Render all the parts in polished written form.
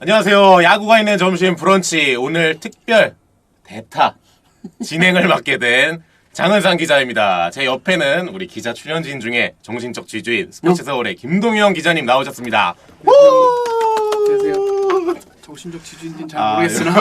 안녕하세요. 야구가 있는 점심 브런치 오늘 특별 대타 진행을 맡게 된 장은상 기자입니다. 제 옆에는 우리 기자 출연진 중에 정신적 지주인 스포츠 서울의 김동영 기자님 나오셨습니다. 안녕하세요. 정신적 지주인지는 잘 모르겠으나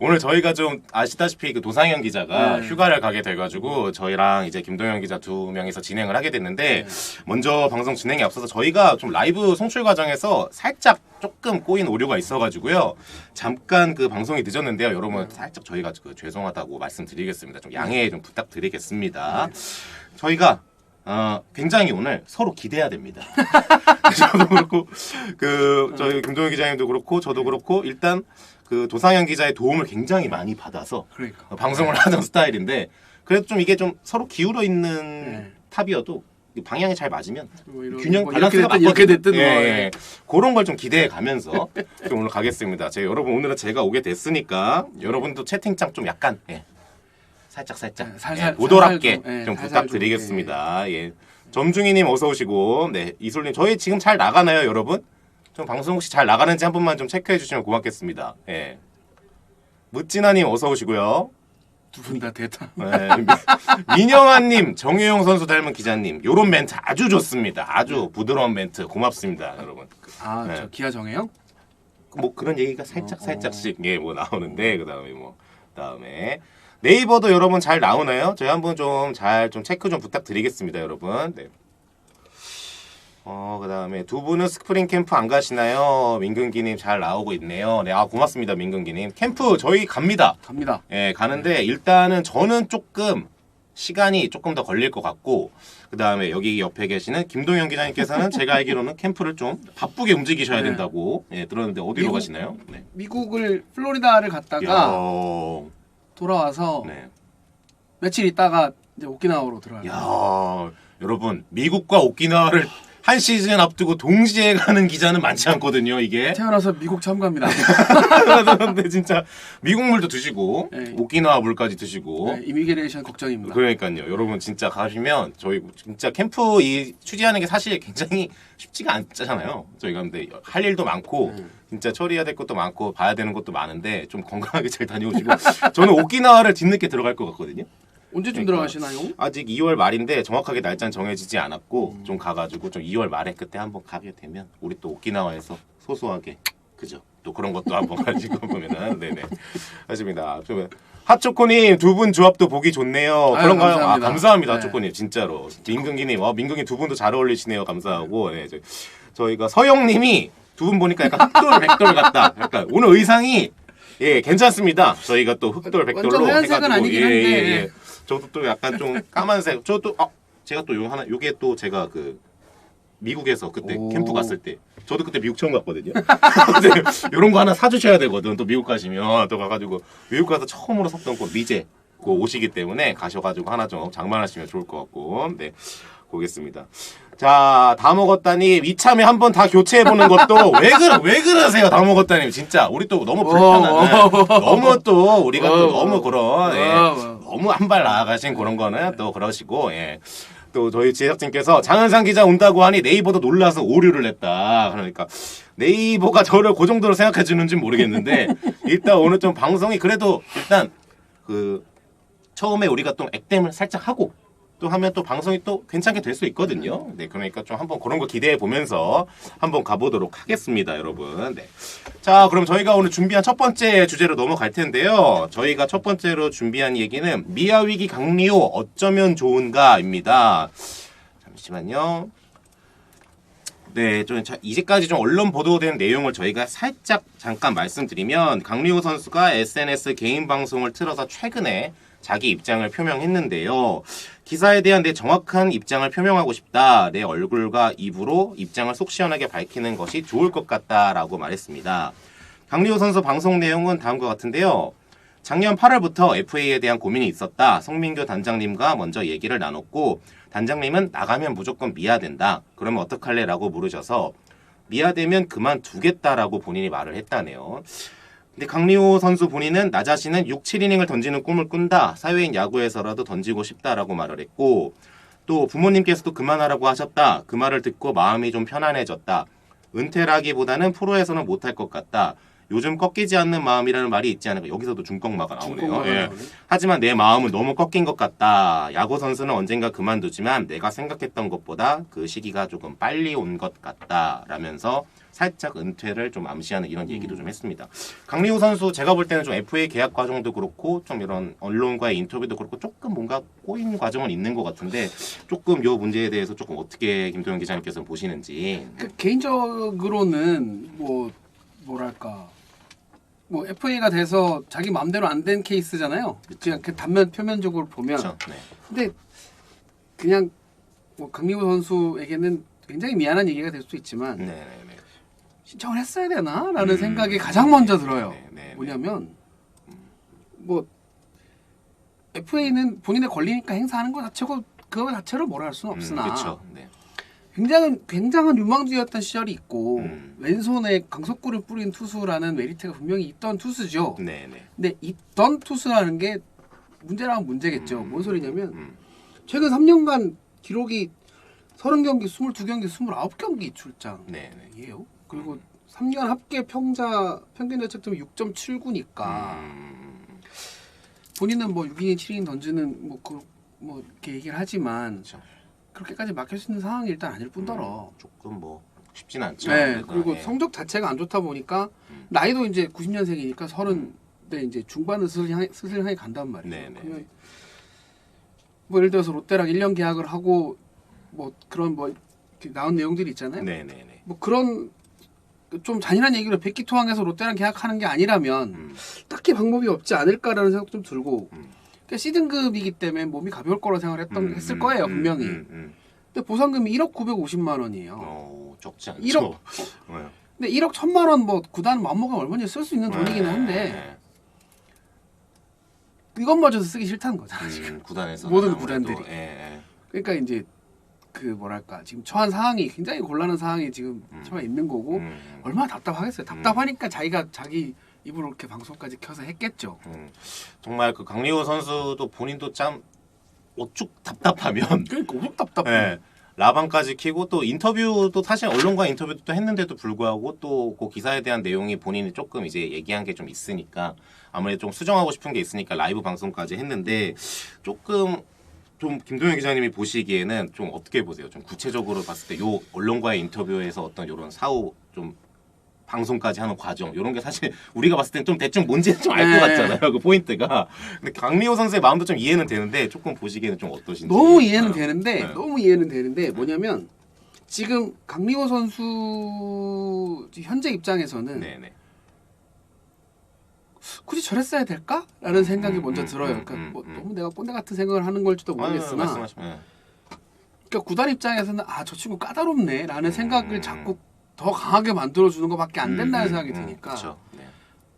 오늘 저희가 좀 아시다시피 그 도상현 기자가 휴가를 가게 돼가지고 저희랑 이제 김동현 기자 두 명이서 진행을 하게 됐는데 먼저 방송 진행에 앞서서 저희가 좀 라이브 송출 과정에서 살짝 조금 꼬인 오류가 있어가지고요. 잠깐 그 방송이 늦었는데요. 여러분 살짝 저희가 그 죄송하다고 말씀드리겠습니다. 좀 양해 좀 부탁드리겠습니다. 저희가 굉장히 오늘 서로 기대해야 됩니다. 저도 그렇고, 저희 김동현 기자님도 그렇고, 저도 그렇고, 일단 그 도상현 기자의 도움을 굉장히 많이 받아서 그러니까. 방송을 하던 스타일인데, 그래도 좀 이게 좀 서로 기울어 있는 탑이어도 방향이 잘 맞으면 균형 밸런스가 맞거든요. 이렇게 됐든 예. 그런 걸 좀 기대해 가면서 좀 오늘 가겠습니다. 여러분 오늘은 제가 오게 됐으니까 여러분도 채팅창 좀 약간 살짝 보도랍게 좀 부탁드리겠습니다. 예. 점중이님 어서 오시고, 네 이솔님 저희 지금 잘 나가나요, 여러분? 좀 방송 혹시 잘 나가는지 한 번만 좀 체크해 주시면 고맙겠습니다. 예. 무찌나님 어서 오시고요. 두 분 다 대타. 네. 민영아님, 정효영 선수 닮은 기자님, 요런 멘트 아주 좋습니다. 아주 부드러운 멘트 고맙습니다, 여러분. 저 기아 정해요? 뭐 그런 얘기가 살짝씩 뭐 나오는데 그다음에 네이버도 여러분 잘 나오나요? 저희 한번 좀 체크 좀 부탁드리겠습니다, 여러분. 네. 그다음에 두 분은 스프링 캠프 안 가시나요? 민근기님 잘 나오고 있네요. 네, 고맙습니다, 민근기님. 캠프 저희 갑니다. 예, 가는데 일단은 저는 조금 시간이 조금 더 걸릴 것 같고, 그다음에 여기 옆에 계시는 김동현 기자님께서는 제가 알기로는 캠프를 좀 바쁘게 움직이셔야 된다고 들었는데 어디로 가시나요? 네. 미국을 플로리다를 갔다가 돌아와서 며칠 있다가 이제 오키나와로 들어가요. 야, 여러분 미국과 오키나와를 한 시즌 앞두고 동시에 가는 기자는 많지 않거든요. 이게 태어나서 미국 처음 갑니다. 그런데 진짜 미국 물도 드시고 오키나와 물까지 드시고 이미그레이션 걱정입니다. 그러니까요. 여러분 진짜 가시면 저희 진짜 캠프 취재하는 게 사실 굉장히 쉽지가 않잖아요. 저희가 근데 할 일도 많고 진짜 처리해야 될 것도 많고 봐야 되는 것도 많은데 좀 건강하게 잘 다녀오시고 저는 오키나와를 뒤늦게 들어갈 것 같거든요. 언제쯤 들어가시나요? 아직 2월 말인데 정확하게 날짜는 정해지지 않았고 좀 가가지고 좀 2월 말에 그때 한번 가게 되면 우리 또 오키나와에서 소소하게 그죠? 또 그런 것도 한번 가지고 보면은 네네 하십니다. 핫초코님 두 분 조합도 보기 좋네요. 그런가요? 감사합니다. 감사합니다. 핫초코님 진짜로. 민근기님 민근기 두 분도 잘 어울리시네요. 감사하고 저희가 서영님이 두 분 보니까 약간 흑돌 백돌 같다. 약간 오늘 의상이 괜찮습니다. 저희가 또 흑돌 백돌로 하얀색은 아니긴 한데 저도 또 약간 좀 까만색. 저도 제가 또 요게 또 제가 그 미국에서 그때 캠프 갔을 때 저도 그때 미국 처음 갔거든요. 이런 거 하나 사주셔야 되거든. 또 미국 가시면 또 가가지고 미국 가서 처음으로 샀던 거 미제 그 옷이기 때문에 가셔가지고 하나 좀 장만하시면 좋을 것 같고 보겠습니다. 자, 다 먹었다니 이참에 한번 다 교체해보는 것도 왜 그러세요? 다 먹었다니 진짜 우리 또 너무 불편한 너무 또 우리가 또 너무 그런 너무 한 발 나아가신 그런 거는 또 그러시고 또 저희 제작진께서 장은상 기자 온다고 하니 네이버도 놀라서 오류를 냈다. 그러니까 네이버가 저를 그 정도로 생각해 주는지 모르겠는데 일단 오늘 좀 방송이 그래도 일단 그 처음에 우리가 또 액땜을 살짝 하고 또 하면 또 방송이 또 괜찮게 될 수 있거든요. 네, 그러니까 좀 한번 그런 거 기대해 보면서 한번 가보도록 하겠습니다, 여러분. 네. 자, 그럼 저희가 오늘 준비한 첫 번째 주제로 넘어갈 텐데요. 저희가 첫 번째로 준비한 얘기는 미아위기 강리호 어쩌면 좋은가입니다. 잠시만요. 네, 좀 이제까지 좀 언론 보도된 내용을 저희가 살짝 잠깐 말씀드리면 강리호 선수가 SNS 개인 방송을 틀어서 최근에 자기 입장을 표명했는데요. 기사에 대한 내 정확한 입장을 표명하고 싶다. 내 얼굴과 입으로 입장을 속 시원하게 밝히는 것이 좋을 것 같다라고 말했습니다. 강리호 선수 방송 내용은 다음과 같은데요. 작년 8월부터 FA에 대한 고민이 있었다. 송민규 단장님과 먼저 얘기를 나눴고 단장님은 나가면 무조건 미아된다. 그러면 어떡할래? 라고 물으셔서 미아되면 그만두겠다라고 본인이 말을 했다네요. 근데 강리호 선수 본인은 나 자신은 6, 7이닝을 던지는 꿈을 꾼다. 사회인 야구에서라도 던지고 싶다라고 말을 했고 또 부모님께서도 그만하라고 하셨다. 그 말을 듣고 마음이 좀 편안해졌다. 은퇴라기보다는 프로에서는 못할 것 같다. 요즘 꺾이지 않는 마음이라는 말이 있지 않을까. 여기서도 중꺾마가 나오네요. 중꺾마가 예. 나오네. 하지만 내 마음은 너무 꺾인 것 같다. 야구 선수는 언젠가 그만두지만 내가 생각했던 것보다 그 시기가 조금 빨리 온 것 같다. 라면서 살짝 은퇴를 좀 암시하는 이런 얘기도 좀 했습니다. 강리호 선수 제가 볼 때는 좀 FA 계약 과정도 그렇고 좀 이런 언론과의 인터뷰도 그렇고 조금 뭔가 꼬인 과정은 있는 것 같은데 조금 요 문제에 대해서 조금 어떻게 김도영 기자님께서 보시는지. 개인적으로는 뭐랄까 뭐 FA가 돼서 자기 마음대로 안 된 케이스잖아요. 그냥 그 단면 표면적으로 보면. 그렇죠. 네. 근데 그냥 뭐 강민호 선수에게는 굉장히 미안한 얘기가 될 수도 있지만 네. 신청을 했어야 되나라는 생각이 가장 먼저 들어요. 네. 뭐냐면 뭐 FA는 본인의 권리니까 행사하는 것 자체고 그거 자체로 뭐라 할 수는 없으나 그렇죠. 네. 굉장한 유망주였던 시절이 있고 왼손에 강속구를 뿌린 투수라는 메리트가 분명히 있던 투수죠. 네. 근데 있던 투수라는 게 문제라면 문제겠죠. 뭔 소리냐면 최근 3년간 기록이 30경기, 22경기, 29경기 출장이에요. 네. 그리고 3년 합계 평균 자책점이 6.79니까 본인은 뭐 6이닝, 7이닝 던지는 뭐 이렇게 얘기를 하지만 그렇죠. 그렇게까지 막힐 수 있는 상황이 일단 아닐 뿐더러 조금 뭐 쉽진 않죠. 네, 그리고 네. 성적 자체가 안 좋다 보니까 나이도 이제 90년생이니까 30대 이제 중반을 슬슬 향해 간단 말이에요. 네. 그러면 뭐 예를 들어서 롯데랑 1년 계약을 하고 뭐 그런 뭐 이렇게 나온 내용들이 있잖아요. 네. 뭐 그런 좀 잔인한 얘기로 백기토항해서 롯데랑 계약하는 게 아니라면 딱히 방법이 없지 않을까라는 생각도 좀 들고 그러니까 C등급이기 때문에 몸이 가벼울 거라 했을 거예요 분명히. 근데 보상금이 1억 950만 원이에요. 적지 않죠. 1억. 네. 근데 1억 1,000만 원 뭐 구단 마음먹으면 얼마든지 쓸 수 있는 돈이기는 한데 이것마저도 쓰기 싫다는 거잖아 지금. 구단에서 모든 구단들이. 예. 그러니까 이제 그 뭐랄까 지금 처한 상황이 굉장히 곤란한 상황이 지금 처해 있는 거고 얼마나 답답하겠어요. 답답하니까 자기 입으로 이렇게 방송까지 켜서 했겠죠. 정말 그 강리호 선수도 본인도 참 어쭉 답답하면 그러니까 오죽 답답해. 네. 라방까지 키고 또 인터뷰도 사실 언론과 인터뷰도 또 했는데도 불구하고 또 그 기사에 대한 내용이 본인이 조금 이제 얘기한 게 좀 있으니까 아무래도 좀 수정하고 싶은 게 있으니까 라이브 방송까지 했는데 조금 좀 김동현 기자님이 보시기에는 좀 어떻게 보세요? 좀 구체적으로 봤을 때 요 언론과의 인터뷰에서 어떤 이런 사후 좀 방송까지 하는 과정 이런 게 사실 우리가 봤을 땐 좀 대충 뭔지는 좀 알 것 같잖아요. 그 포인트가. 근데 강리호 선수의 마음도 좀 이해는 되는데 조금 보시기에는 좀 어떠신지. 너무 이해는 네. 되는데 뭐냐면 지금 강리호 선수 현재 입장에서는 네네. 굳이 저랬어야 될까라는 생각이 먼저 들어요. 그러니까 뭐 너무 내가 꼰대 같은 생각을 하는 걸지도 모르겠으나 말씀하시면. 그러니까 구단 입장에서는 저 친구 까다롭네라는 생각을 자꾸 더 강하게 만들어주는 것밖에 안 된다는 생각이 드니까 그렇죠. 네.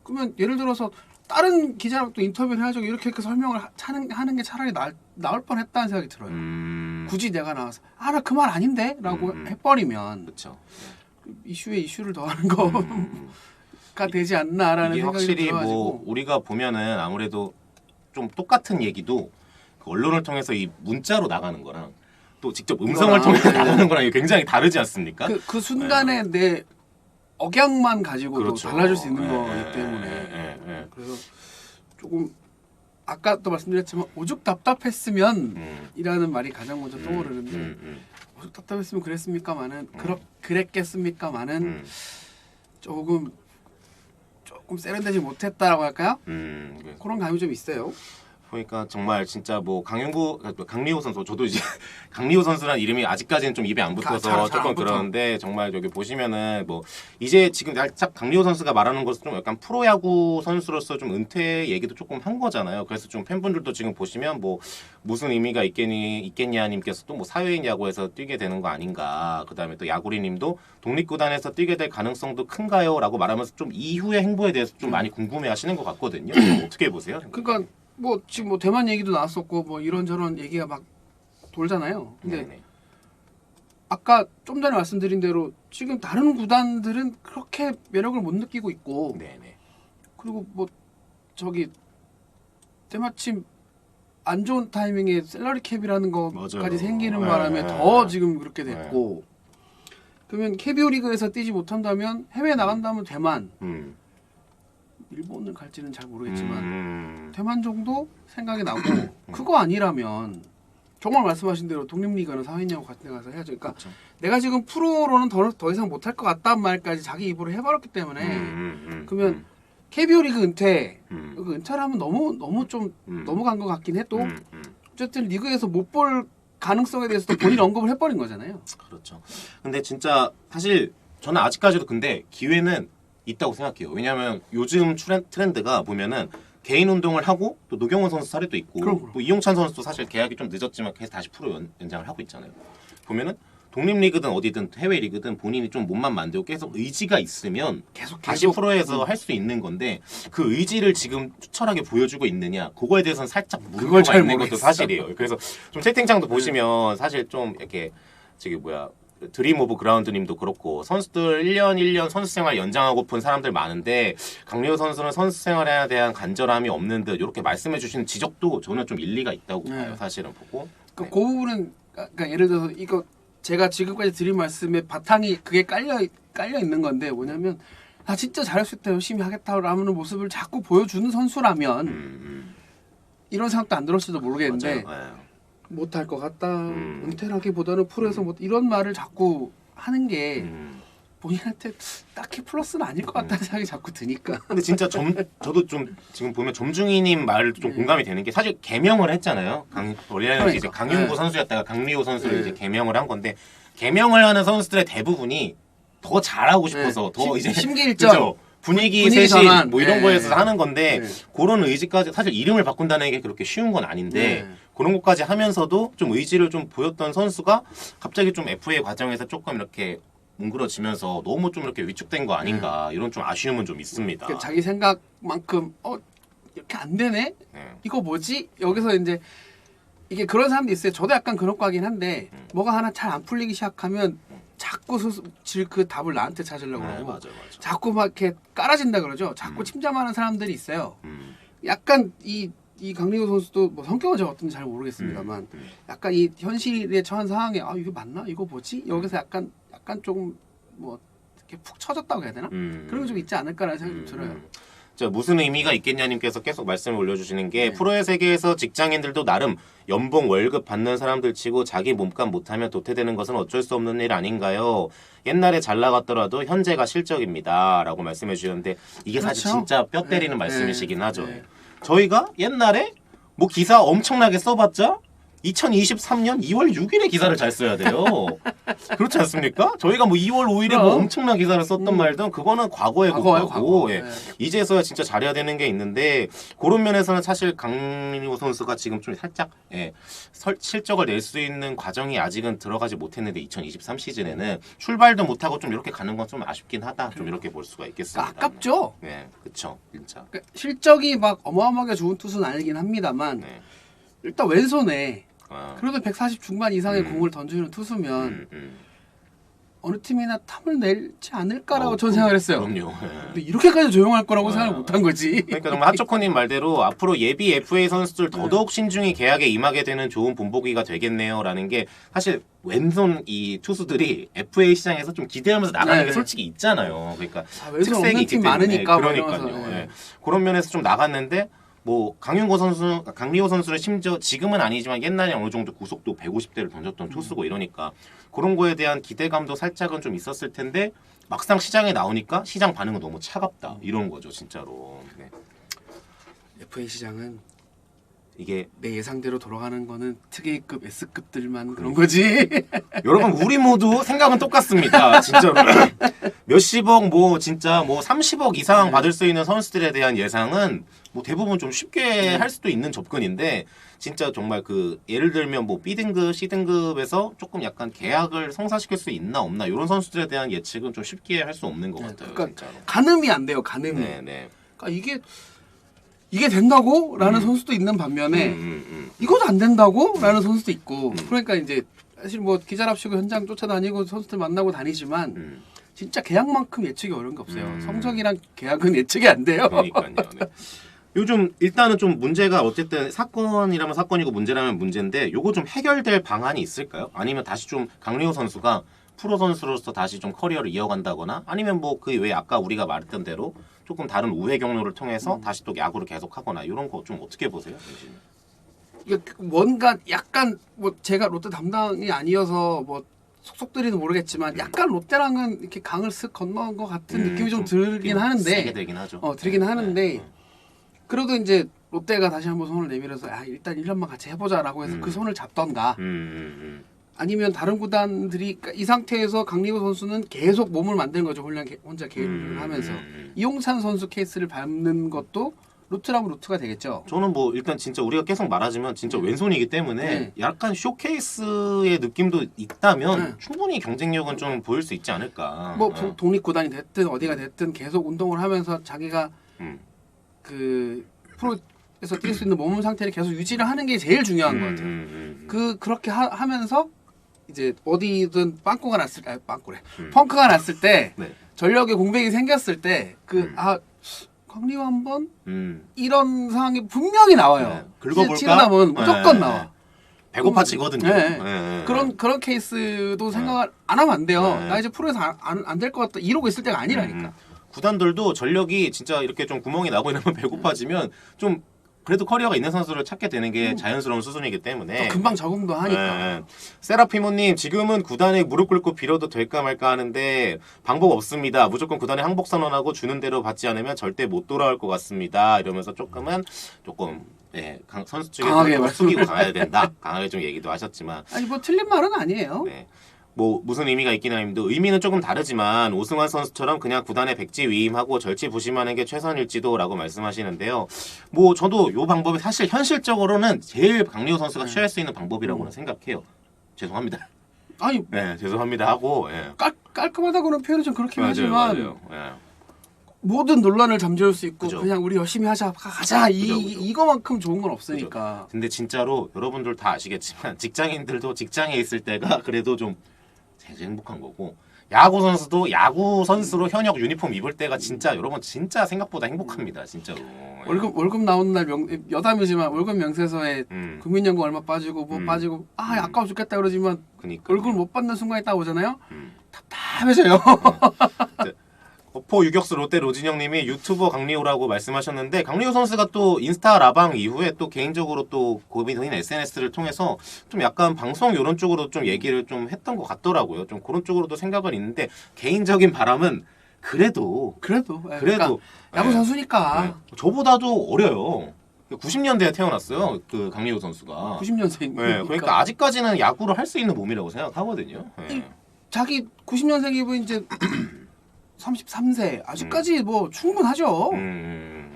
그러면 예를 들어서 다른 기자랑 또 인터뷰를 해가지고 이렇게 설명을 하는 게 차라리 나을 뻔했다는 생각이 들어요. 굳이 내가 나와서 나 그 말 아닌데? 라고 해버리면 그렇죠. 이슈에 이슈를 더하는 거가 되지 않나라는 이게 생각이 확실히 들어가지고 뭐 우리가 보면은 아무래도 좀 똑같은 얘기도 그 언론을 통해서 이 문자로 나가는 거랑 또 직접 음성을 통해서 나가는 거랑 굉장히 다르지 않습니까? 그 순간에 내 억양만 가지고도 그렇죠. 달라질 수 있는 거기 때문에 그래서 조금 아까 또 말씀드렸지만 오죽 답답했으면 이라는 말이 가장 먼저 떠오르는데 오죽 답답했으면 그랬습니까마는 그랬겠습니까마는 조금 세련되지 못했다라고 할까요? 그런 감이 좀 있어요. 그러니까 정말 진짜 뭐 강리호 선수 저도 이제 강리호 선수라는 이름이 아직까지는 좀 입에 안 붙어서 조금 그러는데 정말 여기 보시면은 뭐 이제 지금 살짝 강리호 선수가 말하는 것은 좀 약간 프로야구 선수로서 좀 은퇴 얘기도 조금 한 거잖아요. 그래서 좀 팬분들도 지금 보시면 뭐 무슨 의미가 있겠냐님께서도 뭐 사회인 야구에서 뛰게 되는 거 아닌가. 그다음에 또 야구리님도 독립구단에서 뛰게 될 가능성도 큰가요?라고 말하면서 좀 이후의 행보에 대해서 좀 많이 궁금해하시는 것 같거든요. 어떻게 보세요? 그러니까 뭐 지금 뭐 대만 얘기도 나왔었고 뭐 이런저런 얘기가 막 돌잖아요. 근데 네네. 아까 좀 전에 말씀드린 대로 지금 다른 구단들은 그렇게 매력을 못 느끼고 있고 네네. 그리고 뭐 저기 때마침 안 좋은 타이밍에 셀러리 캡이라는 것까지 맞아요. 생기는 네, 바람에 네, 더 네. 지금 그렇게 됐고 그러면 KBO 리그에서 뛰지 못한다면 해외 나간다면 대만, 일본을 갈지는 잘 모르겠지만 대만 정도 생각이 나고 그거 아니라면 정말 말씀하신 대로 독립리그는 사회냐고 같은 데 가서 해야죠. 그러니까 그렇죠. 내가 지금 프로로는 더 이상 못할 것 같다는 말까지 자기 입으로 해버렸기 때문에 그러면 KBO 리그 은퇴, 그 은퇴를 하면 너무 좀 넘어간 것 같긴 해도 어쨌든 리그에서 못 볼 가능성에 대해서도 본인 언급을 해버린 거잖아요. 그렇죠. 근데 진짜 사실 저는 아직까지도 근데 기회는 있다고 생각해요. 왜냐하면 요즘 트렌드가 보면은 개인 운동을 하고 또 노경원 선수 사례도 있고 그럼. 또 이용찬 선수도 사실 계약이 좀 늦었지만 계속 다시 프로 연장을 하고 있잖아요. 보면은 독립리그든 어디든 해외 리그든 본인이 좀 몸만 만들고 계속 의지가 있으면 다시 프로에서 할 수 있는 건데 그 의지를 지금 투철하게 보여주고 있느냐 그거에 대해서는 살짝 물음표가 있는 것도 사실이에요. 그래서 좀 채팅창도 보시면 사실 좀 이렇게 저기 뭐야 드림 오브 그라운드님도 그렇고 선수들 1년 선수 생활 연장하고픈 사람들 많은데 강리호 선수는 선수 생활에 대한 간절함이 없는 듯 이렇게 말씀해 주시는 지적도 저는 좀 일리가 있다고 봐요. 사실은 보고 그 부분은 그러니까 예를 들어서 이거 제가 지금까지 드린 말씀에 바탕이 그게 깔려 있는 건데 뭐냐면 나 진짜 잘할 수 있다 열심히 하겠다라는 모습을 자꾸 보여주는 선수라면 이런 생각도 안 들었을지도 모르겠는데 못할 것 같다 은퇴라기보다는 프로에서 못 이런 말을 자꾸 하는 게 본인한테 딱히 플러스는 아닐 것 같다는 생각이 자꾸 드니까. 근데 진짜 저도 좀 지금 보면 점중이님 말도 좀 공감이 되는 게 사실 개명을 했잖아요. 원래는 이제 강윤구 선수였다가 강리호 선수를 이제 개명을 한 건데 개명을 하는 선수들의 대부분이 더 잘하고 싶어서 더 이제 심기일전 그죠? 분위기 쇄신 전환. 뭐 이런 거에서 하는 건데 그런 의지까지 사실 이름을 바꾼다는 게 그렇게 쉬운 건 아닌데 그런 것까지 하면서도 좀 의지를 좀 보였던 선수가 갑자기 좀 FA 과정에서 조금 이렇게 뭉그러지면서 너무 좀 이렇게 위축된 거 아닌가 이런 좀 아쉬움은 좀 있습니다. 그러니까 자기 생각만큼 이렇게 안 되네? 이거 뭐지? 여기서 이제 이게 그런 사람도 있어요. 저도 약간 그런 거긴 한데 뭐가 하나 잘 안 풀리기 시작하면 자꾸 그 답을 나한테 찾으려고 그러고 맞아. 자꾸 막 이렇게 깔아진다 그러죠. 자꾸 침잠하는 사람들이 있어요. 약간 이 강리호 선수도 뭐 성격은 제가 어떤지 잘 모르겠습니다만 약간 이 현실에 처한 상황에 이게 맞나? 이거 뭐지? 여기서 약간 조금 뭐 이렇게 푹 처졌다고 해야 되나? 그런 게 좀 있지 않을까라는 생각이 좀 들어요. 자, 무슨 의미가 있겠냐님께서 계속 말씀을 올려주시는 게 프로의 세계에서 직장인들도 나름 연봉 월급 받는 사람들 치고 자기 몸값 못하면 도태되는 것은 어쩔 수 없는 일 아닌가요? 옛날에 잘 나갔더라도 현재가 실적입니다 라고 말씀해 주셨는데 이게 사실 그렇죠. 진짜 뼈 때리는 말씀이시긴 하죠. 저희가 옛날에 뭐 기사 엄청나게 써봤자 2023년 2월 6일에 기사를 잘 써야 돼요. 그렇지 않습니까? 저희가 뭐 2월 5일에 뭐 엄청난 기사를 썼던 말든 그거는 과거의 과거. 것이고 이제서야 진짜 잘해야 되는 게 있는데 그런 면에서는 사실 강민호 선수가 지금 좀 살짝 실적을 낼 수 있는 과정이 아직은 들어가지 못했는데 2023 시즌에는 출발도 못하고 좀 이렇게 가는 건 좀 아쉽긴 하다. 좀 이렇게 볼 수가 있겠습니다. 아깝죠? 네, 그렇죠. 진짜. 그러니까 실적이 막 어마어마하게 좋은 투수는 아니긴 합니다만 일단 왼손에 그래도 140 중반 이상의 공을 던지는 투수면 어느 팀이나 탐을 내지 않을까라고 저는 생각을 했어요. 그럼요. 근데 이렇게까지 조용할 거라고 생각을 못한 거지. 그러니까 정말 하초코님 말대로 앞으로 예비 FA 선수들 더더욱 신중히 계약에 임하게 되는 좋은 본보기가 되겠네요라는 게 사실 왼손 이 투수들이 FA 시장에서 좀 기대하면서 나가는 게 솔직히 있잖아요. 그러니까 왼손 특색이 없는 있기 팀 때문에 많으니까 그러니까요. 그런 면에서 좀 나갔는데 뭐 강윤고 선수, 강리호 선수는 심지어 지금은 아니지만 옛날에 어느 정도 구속도 150대를 던졌던 투수고 이러니까 그런 거에 대한 기대감도 살짝은 좀 있었을 텐데 막상 시장에 나오니까 시장 반응은 너무 차갑다 이런 거죠 진짜로. FA 시장은 이게 내 예상대로 돌아가는 거는 특A급, S급들만 그런 거지. 여러분 우리 모두 생각은 똑같습니다. 진짜로 몇십억 뭐 진짜 뭐 30억 이상 받을 수 있는 선수들에 대한 예상은 뭐 대부분 좀 쉽게 할 수도 있는 접근인데 진짜 정말 그 예를 들면 뭐 B등급, C등급에서 조금 약간 계약을 성사시킬 수 있나 없나 이런 선수들에 대한 예측은 좀 쉽게 할 수 없는 것 같아요. 그러니까 진짜로. 가늠이 안 돼요. 가늠이. 네. 그러니까 이게 된다고? 라는 선수도 있는 반면에 이것도 안 된다고? 라는 선수도 있고 그러니까 이제 사실 뭐 기자랍시고 현장 쫓아다니고 선수들 만나고 다니지만 진짜 계약만큼 예측이 어려운 게 없어요. 성적이랑 계약은 예측이 안 돼요. 그러니까요. 네. 요즘 일단은 좀 문제가 어쨌든 사건이라면 사건이고 문제라면 문제인데 요거 좀 해결될 방안이 있을까요? 아니면 다시 좀 강리호 선수가 프로 선수로서 다시 좀 커리어를 이어간다거나 아니면 뭐 그 외에 아까 우리가 말했던 대로 조금 다른 우회 경로를 통해서 다시 또 야구를 계속하거나 이런 거 좀 어떻게 보세요? 이게 뭔가 약간 뭐 제가 롯데 담당이 아니어서 뭐 속속들이도 모르겠지만 약간 롯데랑은 이렇게 강을 쓱 건너온 것 같은 느낌이 좀 들긴 하는데 세게 들긴 하죠. 들긴 하는데 그래도 이제 롯데가 다시 한번 손을 내밀어서 일단 1년만 같이 해보자라고 해서 그 손을 잡던가 아니면 다른 구단들이 그러니까 이 상태에서 강리호 선수는 계속 몸을 만드는 거죠. 혼자 개인을 하면서 이용찬 선수 케이스를 밟는 것도 루트라면 루트가 되겠죠. 저는 뭐 일단 진짜 우리가 계속 말하지만 진짜 왼손이기 때문에 약간 쇼케이스의 느낌도 있다면 충분히 경쟁력은 좀 보일 수 있지 않을까. 뭐 독립구단이 됐든 어디가 됐든 계속 운동을 하면서 자기가 그 프로에서 뛸 수 있는 몸 상태를 계속 유지를 하는 게 제일 중요한 것 같아요. 그렇게 하면서 이제 어디든 빵꾸가 났을 때 펑크가 났을 때 네. 전력에 공백이 생겼을 때 강리호 한번 이런 상황이 분명히 나와요. 네. 긁어볼까? 치르다 보면 무조건 나와. 배고파지거든요. 그런 케이스도 생각을 안 하면 안 돼요. 네. 나 이제 프로에서 안 될 것 같다 이러고 있을 때가 아니라니까. 구단들도 전력이 진짜 이렇게 좀 구멍이 나고 이러면 배고파지면 좀 그래도 커리어가 있는 선수를 찾게 되는 게 자연스러운 수순이기 때문에 금방 적응도 하니까. 세라피모님 지금은 구단에 무릎 꿇고 빌어도 될까 말까 하는데 방법 없습니다. 무조건 구단에 항복 선언하고 주는 대로 받지 않으면 절대 못 돌아올 것 같습니다. 이러면서 조금 선수 측에 강하게 숙이고 가야 된다. 강하게 좀 얘기도 하셨지만 아니 뭐 틀린 말은 아니에요. 네. 뭐 무슨 의미가 있긴 합니다. 의미는 조금 다르지만 오승환 선수처럼 그냥 구단에 백지 위임하고 절치부심하는 게 최선일지도라고 말씀하시는데요. 뭐 저도 요 방법이 사실 현실적으로는 제일 강리호 선수가 취할 수 있는 방법이라고는 생각해요. 죄송합니다. 아니 네, 죄송합니다 하고 깔끔하다고는 표현을 좀 그렇게 하지만 맞아요. 모든 논란을 잠재울 수 있고 그죠. 그냥 우리 열심히 하자 가자 그죠. 이거만큼 좋은 건 없으니까. 근데 진짜로 여러분들 다 아시겠지만 직장인들도 직장에 있을 때가 그래도 좀 제일 행복한 거고 야구 선수도 야구 선수로 현역 유니폼 입을 때가 진짜 여러분 진짜 생각보다 행복합니다. 진짜로. 월급 나오는 날 여담이지만 월급 명세서에 국민연금 얼마 빠지고 빠지고 아까워 죽겠다 그러지만 그러니까. 월급을 못 받는 순간이 딱 오잖아요. 답답해져요. 거포 유격수 롯데 로진영님이 유튜버 강리호라고 말씀하셨는데 강리호 선수가 또 인스타 라방 이후에 또 개인적으로 또 고민인 SNS를 통해서 좀 약간 방송 이런 쪽으로 좀 얘기를 좀 했던 것 같더라고요. 좀 그런 쪽으로도 생각은 있는데 개인적인 바람은 그래도 그러니까 야구 선수니까 저보다도 어려요. 90년대에 태어났어요. 그 강리호 선수가 90년생이니까. 그러니까 아직까지는 야구를 할 수 있는 몸이라고 생각하거든요. 자기 90년생이면 이제 33세 아직까지 뭐 충분하죠.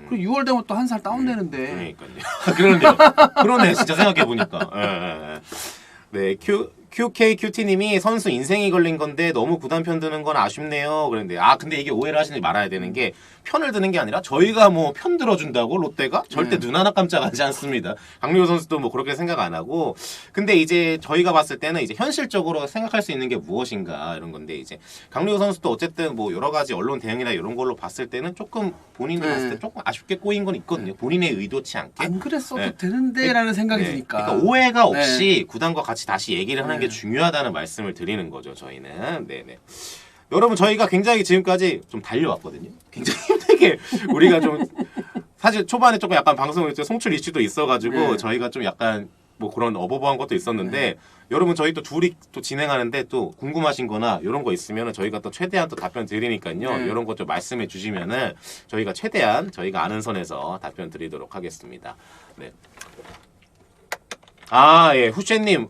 그리고 6월 되면 또 한 살 다운되는데. 그러니까요. 그러네 진짜 생각해 보니까. 네, QKQT님이 선수 인생이 걸린 건데 너무 구단 편 드는 건 아쉽네요. 그런데 근데 이게 오해를 하시지 말아야 되는 게 편을 드는 게 아니라 저희가 뭐 편 들어준다고 롯데가 절대 눈 하나 깜짝하지 않습니다. 강리호 선수도 뭐 그렇게 생각 안 하고 근데 이제 저희가 봤을 때는 이제 현실적으로 생각할 수 있는 게 무엇인가 이런 건데 이제 강리호 선수도 어쨌든 뭐 여러 가지 언론 대응이나 이런 걸로 봤을 때는 조금 본인이 봤을 때 조금 아쉽게 꼬인 건 있거든요. 본인의 의도치 않게. 안 그랬어도 되는데라는 생각이 드니까. 그러니까 오해가 없이 구단과 같이 다시 얘기를 하는 게 중요하다는 말씀을 드리는 거죠. 저희는. 네네. 여러분 저희가 굉장히 지금까지 좀 달려왔거든요. 굉장히 힘들게 우리가 좀 사실 초반에 조금 약간 방송을 송출 이슈도 있어가지고 저희가 좀 약간 뭐 그런 어버버한 것도 있었는데 여러분 저희 또 둘이 또 진행하는데 또 궁금하신 거나 이런 거 있으면 저희가 또 최대한 또 답변 드리니까요. 이런 것 좀 말씀해 주시면은 저희가 최대한 저희가 아는 선에서 답변 드리도록 하겠습니다. 네. 후셰님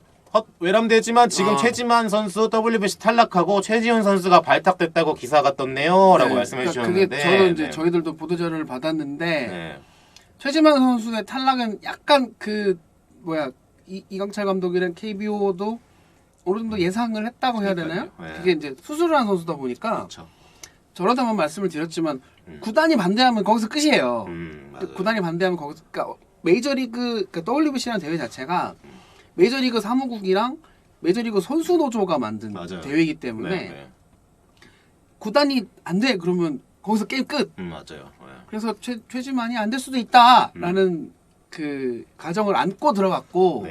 외람되지만 지금 최지만 선수 WBC 탈락하고 최지훈 선수가 발탁됐다고 기사가 떴네요라고 말씀해 주셨는데 그게 저는 이제 저희들도 보도자료를 받았는데 최지만 선수의 탈락은 약간 이강철 감독이랑 KBO도 어느 정도 예상을 했다고 해야 되나요? 그게 이제 수술을 한 선수다 보니까 저러다만 말씀을 드렸지만 구단이 반대하면 거기서 끝이에요. 구단이 반대하면 거기서 그러니까 메이저리그 WBC라는 대회 자체가 메이저리그 사무국이랑 메이저리그 선수 노조가 만든 대회이기 때문에 구단이 안 돼 그러면 거기서 게임 끝. 맞아요. 그래서 최지만이 안 될 수도 있다라는 그 가정을 안고 들어갔고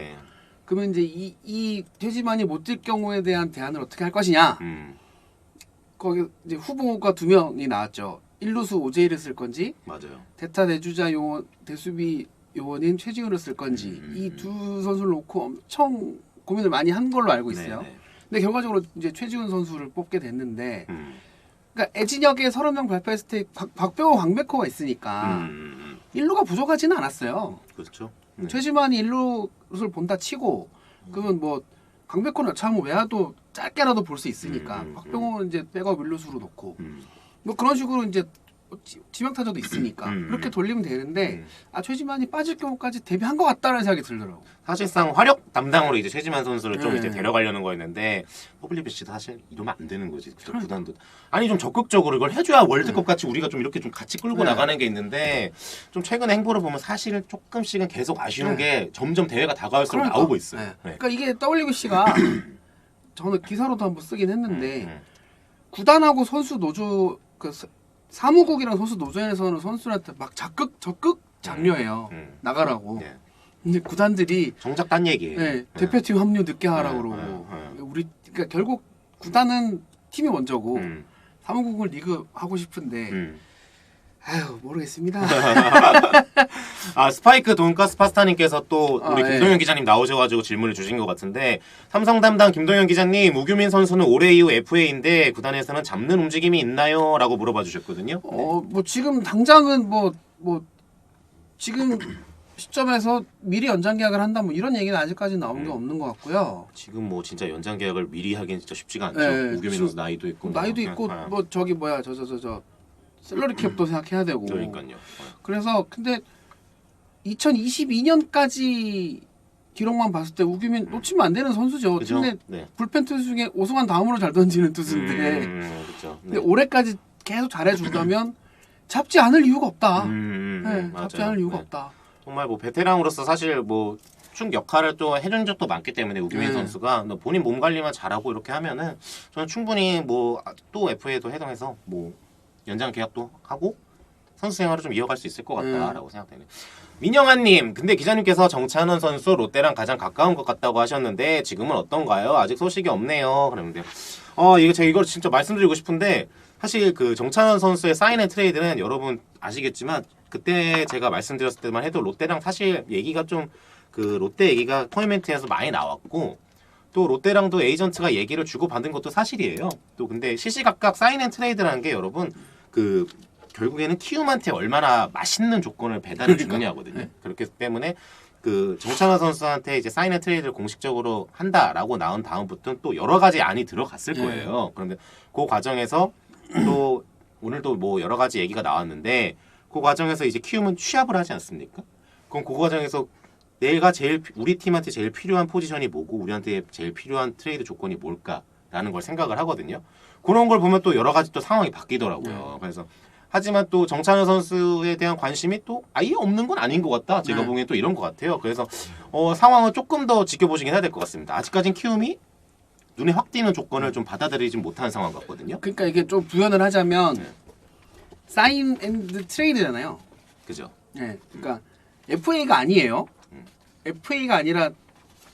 그러면 이제 이 최지만이 못 뛸 경우에 대한 대안을 어떻게 할 것이냐. 거기 이제 후보가 2명이 나왔죠. 1루수 오재일을 쓸 건지, 맞아요. 대타 대주자 요원 대수비 요원인 최지훈을 쓸 건지 이 두 선수를 놓고 엄청 고민을 많이 한 걸로 알고 있어요. 네네. 근데 결과적으로 이제 최지훈 선수를 뽑게 됐는데, 그러니까 애진혁에 30명 발표했을 때 박병호, 광백호가 있으니까 1루가 부족하지는 않았어요. 그렇죠. 최지만이 1루를 본다 치고 그러면 뭐 광백호는 참 외야도 짧게라도 볼 수 있으니까 박병호는 이제 백업 1루수로 놓고 뭐 그런 식으로 이제 지명타자도 있으니까 그렇게 돌리면 되는데 최지만이 빠질 경우까지 대비한 것 같다는 생각이 들더라고. 사실상 화력 담당으로 이제 최지만 선수를 좀 네. 이제 데려가려는 거였는데 WBC도 사실 이러면 안 되는 거지. 그 구단도 아니 좀 적극적으로 이걸 해줘야 월드컵 같이 우리가 좀 이렇게 좀 같이 끌고 나가는 게 있는데 좀 최근 행보를 보면 사실은 조금씩은 계속 아쉬운 게 점점 대회가 다가올수록 나오고 있어요. 네. 그러니까 이게 WBC가 저는 기사로도 한번 쓰긴 했는데 구단하고 선수 노조 그 사무국이랑 선수 노조에서는 선수한테 막 적극 장려해요. 나가라고. 네. 근데 구단들이 정작 딴 얘기예요. 네, 대표팀 합류 늦게 하라고 그러고 우리 그러니까 결국 구단은 팀이 먼저고 사무국은 리그 하고 싶은데 아유 모르겠습니다. 스파이크 돈가스 파스타님께서 또 우리 예. 김동현 기자님 나오셔가지고 질문을 주신 것 같은데 삼성 담당 김동현 기자님 우규민 선수는 올해 이후 FA인데 구단에서는 잡는 움직임이 있나요? 라고 물어봐 주셨거든요. 뭐 지금 당장은 뭐 지금 시점에서 미리 연장 계약을 한다 뭐 이런 얘기는 아직까지 나온 게 없는 것 같고요. 지금 뭐 진짜 연장 계약을 미리 하기는 진짜 쉽지가 않죠. 네, 우규민 선수 나이도 있고 나이도 있고 뭐 저기 뭐야 저 셀러리 캡도 생각해야 되고. 그러니까요. 그래서 근데 2022년까지 기록만 봤을 때 우규민 놓치면 안 되는 선수죠. 그죠? 근데 네. 불펜 투수 중에 오승환 다음으로 잘 던지는 투수인데 그렇죠. 근데 올해까지 계속 잘해준다면 잡지 않을 이유가 없다. 맞아요. 잡지 않을 이유가 네. 없다. 정말 뭐 베테랑으로서 사실 뭐 축 역할을 또 해준 적도 많기 때문에 우규민 선수가 본인 몸 관리만 잘하고 이렇게 하면은 저는 충분히 뭐 또 FA도 해당해서 뭐 연장 계약도 하고 선수 생활을 좀 이어갈 수 있을 것 같다라고 생각되네요. 민영아님, 근데 기자님께서 정찬원 선수 롯데랑 가장 가까운 것 같다고 하셨는데 지금은 어떤가요? 아직 소식이 없네요. 그랬는데 이거 진짜 말씀드리고 싶은데 사실 그 정찬원 선수의 사인 앤 트레이드는 여러분 아시겠지만 그때 제가 말씀드렸을 때만 해도 롯데랑 사실 얘기가 좀 그 롯데 얘기가 토너먼트에서 많이 나왔고 또 롯데랑도 에이전트가 얘기를 주고받은 것도 사실이에요. 또 근데 시시각각 사인 앤 트레이드라는 게 여러분 그 결국에는 키움한테 얼마나 맛있는 조건을 배달을 주느냐거든요. 그렇기 때문에 그 정찬호 선수한테 이제 사인 앤 트레이드를 공식적으로 한다라고 나온 다음부터는 또 여러 가지 안이 들어갔을 거예요. 그런데 그 과정에서 또 오늘도 뭐 여러 가지 얘기가 나왔는데 그 과정에서 이제 키움은 취합을 하지 않습니까? 그럼 그 과정에서 내가 제일 우리 팀한테 제일 필요한 포지션이 뭐고 우리한테 제일 필요한 트레이드 조건이 뭘까라는 걸 생각을 하거든요. 그런 걸 보면 또 여러 가지 또 상황이 바뀌더라고요. 그래서 하지만 또 정찬호 선수에 대한 관심이 또 아예 없는 건 아닌 것 같다. 제가 보기엔 또 이런 것 같아요. 그래서 상황을 조금 더 지켜보시긴 해야 될 것 같습니다. 아직까진 키움이 눈에 확 띄는 조건을 좀 받아들이지 못하는 상황 같거든요. 그러니까 이게 좀 부연을 하자면 사인 앤드 트레이드잖아요. 그죠? 네, 그러니까 FA가 아니에요. FA가 아니라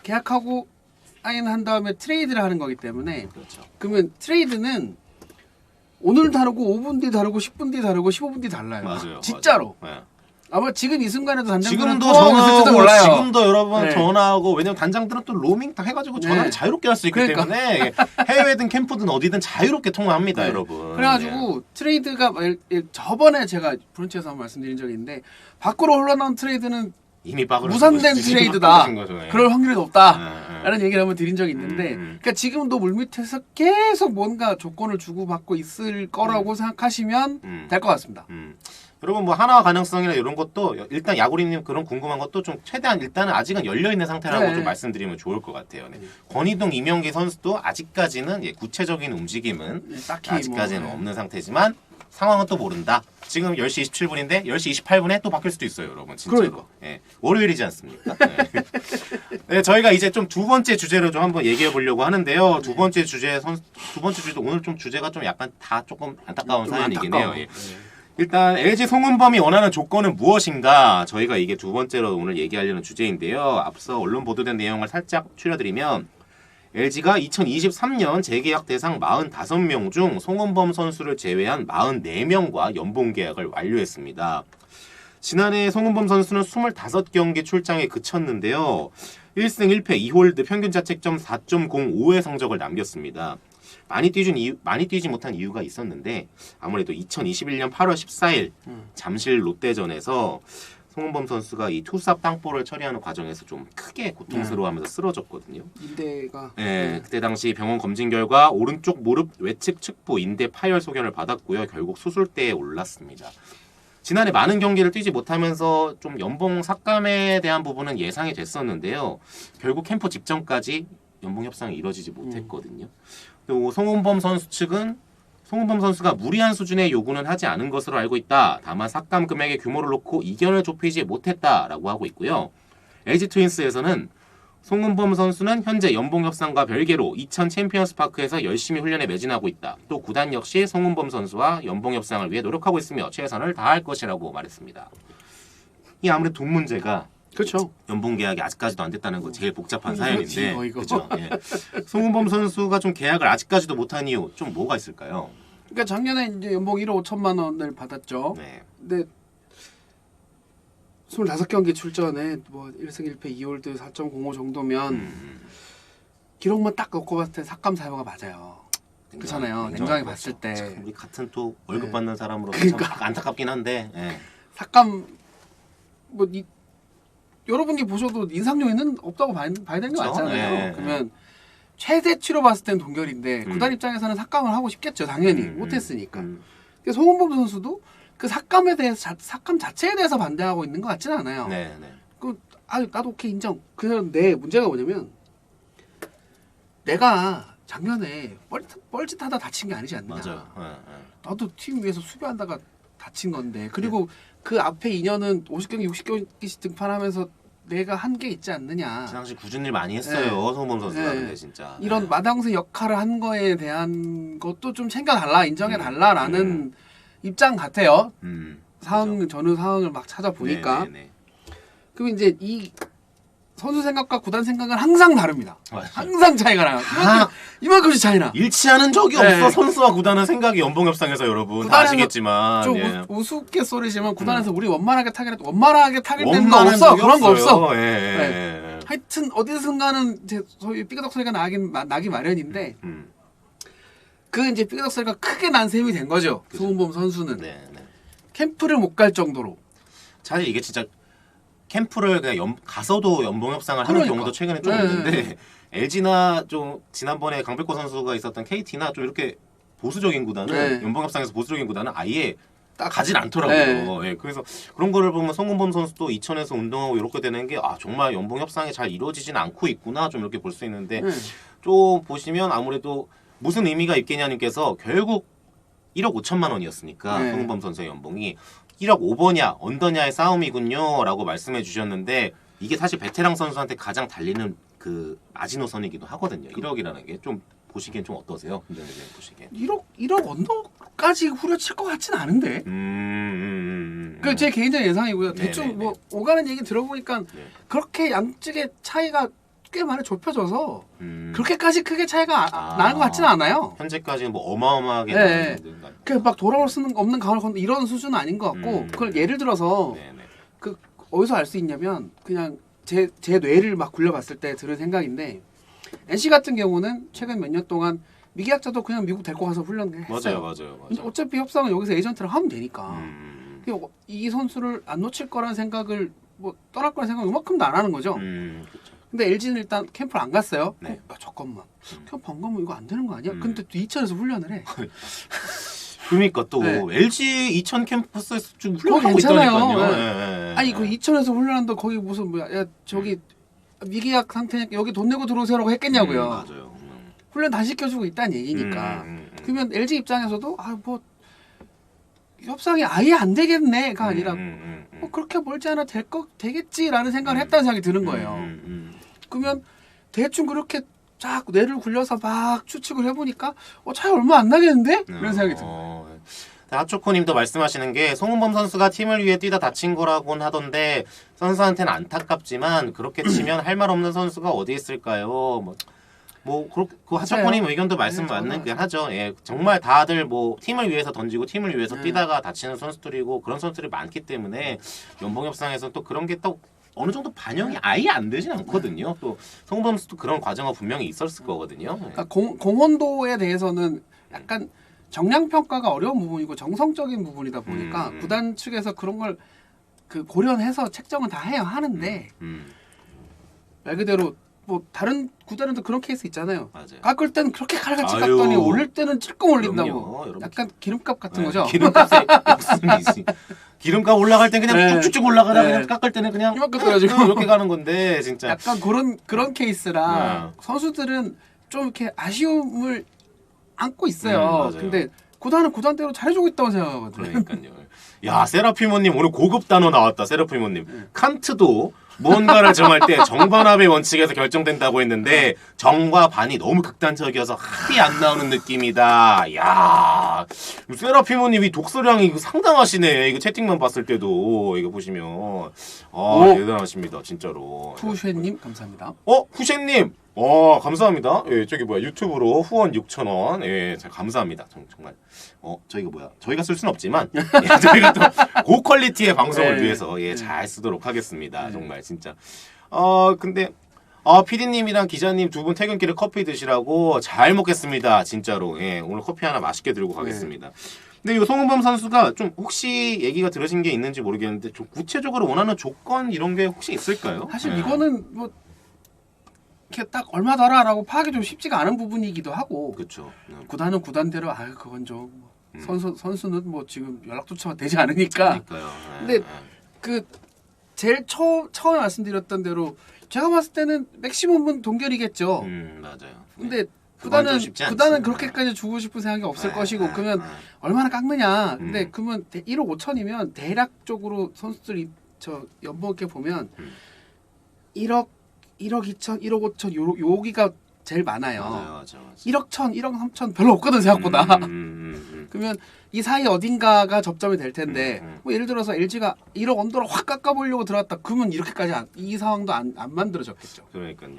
계약하고 사인한 다음에 트레이드를 하는 거기 때문에 그렇죠. 그러면 트레이드는 오늘 다르고 5분 뒤 다르고 10분 뒤 다르고 15분 뒤 달라요. 맞아요. 진짜로. 맞아요. 네. 아마 지금 이 순간에도 단장들은 지금도 통화하고 있을지도 전화하고 몰라요. 지금도 여러분 네. 전화하고 왜냐면 단장들은 또 로밍 다 해가지고 전화를 네. 자유롭게 할 수 있기 그러니까. 때문에 해외든 캠프든 어디든 자유롭게 통화합니다, 네. 여러분. 그래가지고 트레이드가 저번에 제가 브런치에서 한번 말씀드린 적이 있는데 밖으로 흘러나온 트레이드는 이미 빠그러 무산된 트레이드다. 그럴 확률이 높다. 네. 라는 얘기를 한번 드린 적이 있는데 그러니까 지금도 물밑에서 계속 뭔가 조건을 주고받고 있을 거라고 생각하시면 될 것 같습니다. 여러분 뭐 하나 가능성이나 이런 것도 일단 야구리님 그런 궁금한 것도 좀 최대한 일단은 아직은 열려 있는 상태라고 네. 좀 말씀드리면 좋을 것 같아요. 네. 권희동, 이명기 선수도 아직까지는 구체적인 움직임은 딱히 아직까지는 뭐, 없는 상태지만 상황은 또 모른다. 지금 10시 27분인데 10시 28분에 또 바뀔 수도 있어요, 여러분. 진짜로. 그러니까. 예, 월요일이지 않습니까? 네. 네, 저희가 이제 좀 두 번째 주제로 좀 한번 얘기해 보려고 하는데요. 두 번째 주제도 오늘 좀 주제가 좀 약간 다 조금 안타까운 좀 사연이긴 안타까워. 해요. 예. 일단 LG 송은범이 원하는 조건은 무엇인가? 저희가 이게 두 번째로 오늘 얘기하려는 주제인데요. 앞서 언론 보도된 내용을 살짝 추려드리면 LG가 2023년 재계약 대상 45명 중 송은범 선수를 제외한 44명과 연봉 계약을 완료했습니다. 지난해 송은범 선수는 25경기 출장에 그쳤는데요. 1승 1패 2홀드 평균 자책점 4.05의 성적을 남겼습니다. 많이 뛰지 못한 이유가 있었는데 아무래도 2021년 8월 14일 잠실 롯데전에서 송은범 선수가 이 투삽 땅볼을 처리하는 과정에서 좀 크게 고통스러워하면서 쓰러졌거든요. 인대가 네, 그때 당시 병원 검진 결과 오른쪽 무릎 외측 측부 인대 파열 소견을 받았고요. 결국 수술대에 올랐습니다. 지난해 많은 경기를 뛰지 못하면서 좀 연봉 삭감에 대한 부분은 예상이 됐었는데요. 결국 캠프 직전까지 연봉 협상이 이뤄지지 못했거든요. 또 송은범 선수 측은 송은범 선수가 무리한 수준의 요구는 하지 않은 것으로 알고 있다. 다만 삭감 금액의 규모를 놓고 이견을 좁히지 못했다라고 하고 있고요. LG 트윈스에서는 송은범 선수는 현재 연봉 협상과 별개로 이천 챔피언스 파크에서 열심히 훈련에 매진하고 있다. 또 구단 역시 송은범 선수와 연봉 협상을 위해 노력하고 있으며 최선을 다할 것이라고 말했습니다. 이 아무래도 돈 문제가 그렇죠. 연봉 계약이 아직까지도 안 됐다는 거 제일 복잡한 사연인데 이거. 그렇죠. 예. 송은범 선수가 좀 계약을 아직까지도 못한 이유 좀 뭐가 있을까요? 그러니까 작년에 이제 연봉 1억 5천만 원을 받았죠. 네. 근데 25경기 출전에 뭐 1승 1패 2홀드 4.05 정도면 기록만 딱 놓고 봤을 때 삭감 사유가 맞아요. 그렇잖아요. 냉정하게 봤을 때. 참 우리 같은 또 월급 받는 사람으로 그러니까. 참 안타깝긴 한데 예. 삭감 뭐 여러분이 보셔도 인상 요인은 없다고 봐야 되는 게 그쵸? 맞잖아요. 예, 그러면 최대치로 봤을 땐 동결인데 구단 입장에서는 삭감을 하고 싶겠죠. 당연히 못했으니까. 근데 송은범 선수도 그 삭감에 대해서 삭감 자체에 대해서 반대하고 있는 것 같지는 않아요. 네, 네. 나도 오케이 인정. 그런데 문제가 뭐냐면 내가 작년에 뻘짓하다 다친 게 아니지 않느냐. 맞아요. 예, 예. 나도 팀 위해서 수비하다가 다친 건데 그리고 그 앞에 2년은 50경기 60경기씩 등판하면서 내가 한 게 있지 않느냐. 그 당시 굳은 일 많이 했어요. 송은범 선수가 근데 진짜 이런 예. 마당새 역할을 한 거에 대한 것도 좀 챙겨달라 인정해달라라는 입장 같아요. 저는 상황을 막 찾아보니까. 네네네. 그럼 이제 이 선수 생각과 구단 생각은 항상 다릅니다. 맞아요. 항상 차이가 나요. 이만큼씩 차이나. 일치하는 적이 네. 없어. 선수와 구단은 생각이 연봉 협상에서 여러분 다 구단에서 아시겠지만 좀 예. 우스갯소리지만 구단에서 우리 원만하게 타겟 되는 거 원만한 없어. 적이 그런 거 없어. 없어요. 예, 예, 네. 예. 하여튼 어디선가는 이제 소위 삐그덕 소리가 나기 마련인데 그 이제 삐그덕 소리가 크게 난 셈이 된 거죠. 그죠. 송은범 선수는 네, 네. 캠프를 못 갈 정도로. 사실 이게 진짜 캠프를 그냥 가서도 연봉 협상을 하는 그러니까. 경우도 최근에 좀 네, 있는데 네. LG나 좀 지난번에 강백호 선수가 있었던 KT나 좀 이렇게 보수적인 구단은 네. 연봉 협상에서 보수적인 구단은 아예 딱 가진 않더라고요. 예, 그래서 그런 거를 보면 송은범 선수도 이천에서 운동하고 이렇게 되는 게 정말 연봉 협상이 잘 이루어지진 않고 있구나 좀 이렇게 볼 수 있는데 좀 보시면 아무래도 무슨 의미가 있겠냐님께서 결국 1억 5천만 원이었으니까 네. 송은범 선수의 연봉이 1억 5버냐 언더냐의 싸움이군요 라고 말씀해 주셨는데 이게 사실 베테랑 선수한테 가장 달리는 그 마지노선이기도 하거든요. 1억이라는 게 좀 보시기엔 좀 어떠세요? 보시기엔. 1억 언더까지 후려칠 것 같진 않은데. 그 제 개인적인 예상이고요. 대충 네네네. 뭐 오가는 얘기 들어보니까 네. 그렇게 양측의 차이가 꽤 많이 좁혀져서 그렇게까지 크게 차이가 나는 것 같지는 않아요. 현재까지는 뭐 어마어마하게 네. 나는데. 그 막 돌아올 수는 없는 강을 건너 이런 수준은 아닌 것 같고 그걸 예를 들어서 네네. 그 어디서 알 수 있냐면 그냥 제 뇌를 막 굴려봤을 때 들은 생각인데 NC 같은 경우는 최근 몇 년 동안 미계약자도 그냥 미국 데리고 가서 훈련했어요. 맞아요. 어차피 협상은 여기서 에이전트를 하면 되니까 이 선수를 안 놓칠 거라는 생각을 뭐 떠날 거라는 생각을 이만큼도 안 하는 거죠. 그렇죠. 근데 LG는 일단 캠프를 안 갔어요. 네. 잠깐만 캠프 안 가면 이거 안 되는 거 아니야? 근데 또 이천에서 훈련을 해. 그러니까 또 네. LG 이천 캠퍼스에서 좀 그거 훈련하고 괜찮아요. 있다니까요. 네. 예. 아니 그 이천에서 훈련한다 거기 무슨 뭐야? 야 저기 미계약 상태니까 여기 돈 내고 들어오세요라고 했겠냐고요. 맞아요. 훈련 다 시켜주고 있다는 얘기니까. 그러면 LG 입장에서도 뭐 협상이 아예 안 되겠네가 아니라 뭐 그렇게 멀지 않아 되겠지라는 생각을 했다는 생각이 드는 거예요. 그러면 대충 그렇게 쫙 뇌를 굴려서 막 추측을 해보니까 차이 얼마 안 나겠는데? 이런 생각이 듭니다. 하초코님도 말씀하시는 게 송은범 선수가 팀을 위해 뛰다 다친 거라고는 하던데 선수한테는 안타깝지만 그렇게 치면 할 말 없는 선수가 어디 있을까요? 그 하초코님 의견도 말씀 맞는 게 하죠. 예, 정말 다들 뭐 팀을 위해서 던지고 팀을 위해서 뛰다가 다치는 선수들이고 그런 선수들이 많기 때문에 연봉 협상에서 또 그런 게 또 어느 정도 반영이 아예 안 되진 않거든요. 또 송은범 선수도 그런 과정은 분명히 있었을 거거든요. 그러니까 공헌도에 대해서는 약간 정량 평가가 어려운 부분이고 정성적인 부분이다 보니까 구단 측에서 그런 걸 그 고려해서 책정을 다 해야 하는데 말 그대로 뭐 다른 구단은 또 그런 케이스 있잖아요. 맞아요. 깎을 때는 그렇게 칼같이 깎더니 올릴 때는 찔끔 올린다고. 그럼요, 약간 기름값 같은 네, 거죠. 기름값에 욕심이지. 기름값 올라갈 땐 그냥 네. 쭉쭉쭉 올라가다 네. 그냥 깎을 때는 그냥 이만큼 떨어지고. 이렇게 가는 건데 진짜. 약간 그런 케이스라 선수들은 좀 이렇게 아쉬움을 안고 있어요. 맞아요. 근데 구단은 구단대로 잘해주고 있다고 생각하거든요. 그러니까요. 야, 세라피모님 오늘 고급 단어 나왔다. 세라피모님. 칸트도 무언가를 정할 때 정반합의 원칙에서 결정된다고 했는데 정과 반이 너무 극단적이어서 합이 안 나오는 느낌이다. 야, 세라피모님이 독서량이 상당하시네. 이거 채팅만 봤을 때도 이거 보시면 대단하십니다, 진짜로. 푸쉐님 감사합니다. 후셰님. 감사합니다. 예, 저기 뭐야 유튜브로 후원 6,000원. 예, 감사합니다. 정말. 저희가 뭐야? 저희가 쓸 수는 없지만 예, 저희가 또 고퀄리티의 방송을 위해서 잘 쓰도록 하겠습니다. 정말 진짜. 근데 PD님이랑 기자님 두 분 퇴근길에 커피 드시라고 잘 먹겠습니다. 진짜로. 예, 오늘 커피 하나 맛있게 들고 가겠습니다. 근데 이 송은범 선수가 좀 혹시 얘기가 들으신 게 있는지 모르겠는데 좀 구체적으로 원하는 조건 이런 게 혹시 있을까요? 사실 이거는 뭐 이렇게 딱 얼마 더라라고 파악이 좀 쉽지가 않은 부분이기도 하고. 그렇죠. 구단은 구단대로 그건 좀 선수는 뭐 지금 연락조차 되지 않으니까. 그러니까요. 근데 그 제일 처음에 말씀드렸던 대로 제가 봤을 때는 맥시멈은 동결이겠죠. 맞아요. 근데 그건 좀 쉽지 구단은 않지. 그렇게까지 주고 싶은 생각이 없을 것이고 그러면 얼마나 깎느냐. 근데 그러면 1억 5천이면 대략적으로 선수들이 저 연봉 이렇게 보면 1억 2천, 1억 5천 요기가 제일 많아요. 맞아. 1억 1천, 1억 3천 별로 없거든 생각보다. 그러면 이 사이 어딘가가 접점이 될 텐데 뭐 예를 들어서 LG가 1억 언더로 확 깎아보려고 들어갔다. 그러면 이렇게까지 이 상황도 안 만들어졌겠죠. 그러니까요.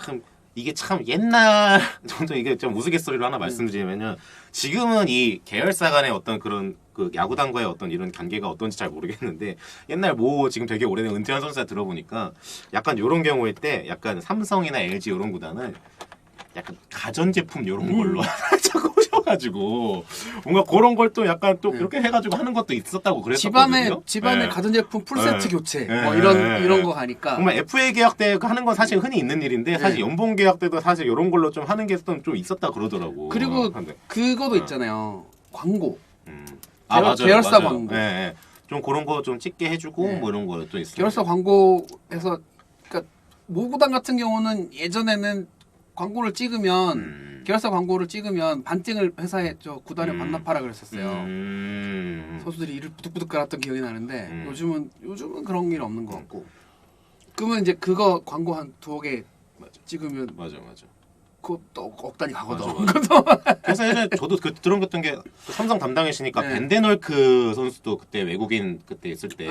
참 이게 참 옛날 정도 이게 좀 우스갯소리로 하나 말씀드리면요. 지금은 이 계열사 간의 어떤 그런 그 야구단과의 어떤 이런 관계가 어떤지 잘 모르겠는데 옛날 지금 되게 오래된 은퇴한 선수가 들어보니까 약간 이런 경우일 때 약간 삼성이나 LG 이런 구단은 약간 가전제품 이런 걸로 자꾸 오셔가지고 뭔가 그런 걸 또 약간 또 그렇게 해가지고 하는 것도 있었다고 그랬었거든요. 집안에 가전제품 풀세트 네. 교체 네. 뭐 이런 거 가니까. 정말 FA 계약 때 하는 건 사실 흔히 있는 일인데 사실 연봉 계약 때도 사실 이런 걸로 좀 하는 게 좀 있었다 그러더라고. 그리고 그거도 있잖아요. 광고. 맞아요. 계열사 광고. 네. 좀 그런 거 좀 찍게 해주고 뭐 이런 거 또 있어요. 계열사 광고에서 그러니까 모구단 같은 경우는 예전에는 광고를 찍으면 계열사 광고를 찍으면 반띵을 회사에 구단에 반납하라 그랬었어요. 선수들이 이를 부득부득 깔았던 기억이 나는데 요즘은 그런 일 없는 것 같고. 그러면 이제 그거 광고 한 2개 찍으면 맞아. 그것도 억 단위 가거든. 그래서 예전에 저도 들었던 게 삼성 담당이시니까 네. 벤데널크 선수도 그때 외국인 그때 있을 때